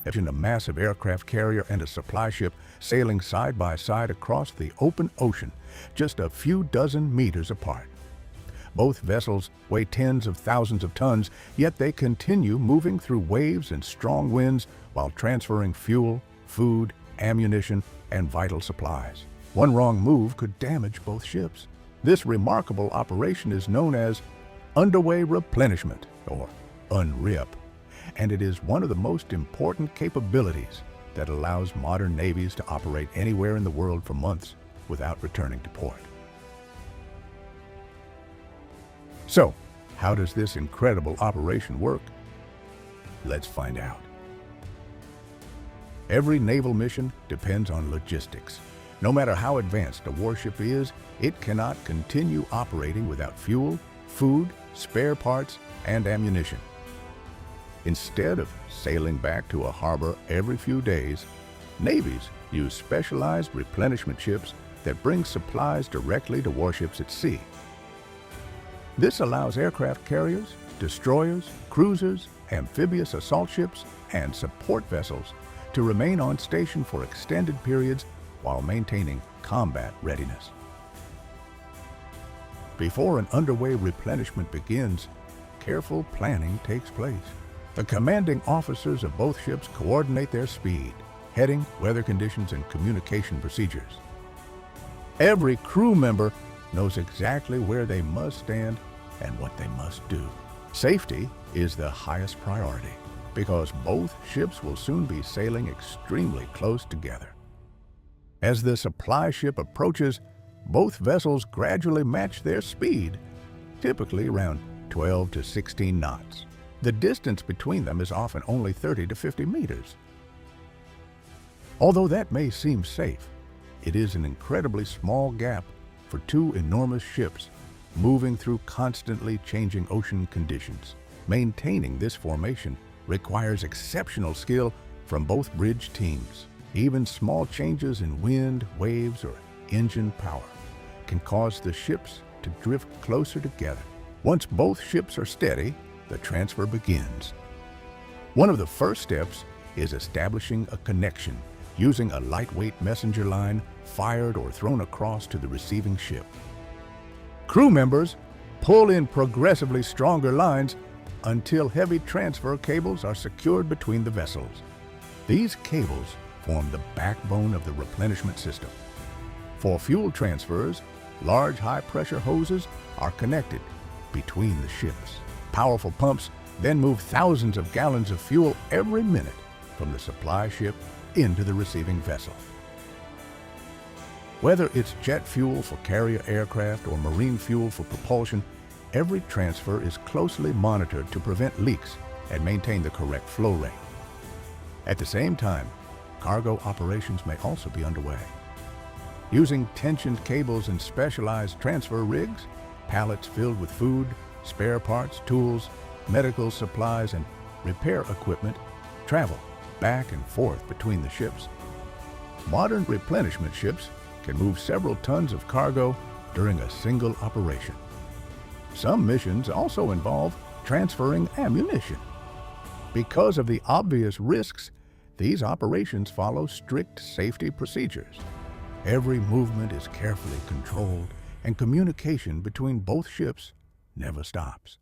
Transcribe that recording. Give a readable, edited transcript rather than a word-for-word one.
Imagine a massive aircraft carrier and a supply ship sailing side by side across the open ocean, just a few dozen meters apart. Both vessels weigh tens of thousands of tons, yet they continue moving through waves and strong winds while transferring fuel, food, ammunition, and vital supplies. One wrong move could damage both ships. This remarkable operation is known as Underway Replenishment, or UNREP, and it is one of the most important capabilities that allows modern navies to operate anywhere in the world for months without returning to port. So, how does this incredible operation work? Let's find out. Every naval mission depends on logistics. No matter how advanced a warship is, it cannot continue operating without fuel, food, spare parts, and ammunition. Instead of sailing back to a harbor every few days, navies use specialized replenishment ships that bring supplies directly to warships at sea. This allows aircraft carriers, destroyers, cruisers, amphibious assault ships, and support vessels to remain on station for extended periods while maintaining combat readiness. Before an underway replenishment begins, careful planning takes place. The commanding officers of both ships coordinate their speed, heading, weather conditions, and communication procedures. Every crew member knows exactly where they must stand and what they must do. Safety is the highest priority because both ships will soon be sailing extremely close together. As the supply ship approaches, both vessels gradually match their speed, typically around 12 to 16 knots. The distance between them is often only 30 to 50 meters. Although that may seem safe, it is an incredibly small gap for two enormous ships moving through constantly changing ocean conditions. Maintaining this formation requires exceptional skill from both bridge teams. Even small changes in wind, waves, or engine power can cause the ships to drift closer together. Once both ships are steady, the transfer begins. One of the first steps is establishing a connection using a lightweight messenger line fired or thrown across to the receiving ship. Crew members pull in progressively stronger lines until heavy transfer cables are secured between the vessels. These cables form the backbone of the replenishment system. For fuel transfers, large high-pressure hoses are connected between the ships. Powerful pumps then move thousands of gallons of fuel every minute from the supply ship into the receiving vessel. Whether it's jet fuel for carrier aircraft or marine fuel for propulsion, every transfer is closely monitored to prevent leaks and maintain the correct flow rate. At the same time, cargo operations may also be underway. Using tensioned cables and specialized transfer rigs, pallets filled with food, spare parts, tools, medical supplies, and repair equipment travel back and forth between the ships. Modern replenishment ships can move several tons of cargo during a single operation. Some missions also involve transferring ammunition. Because of the obvious risks, these operations follow strict safety procedures. Every movement is carefully controlled, and communication between both ships never stops.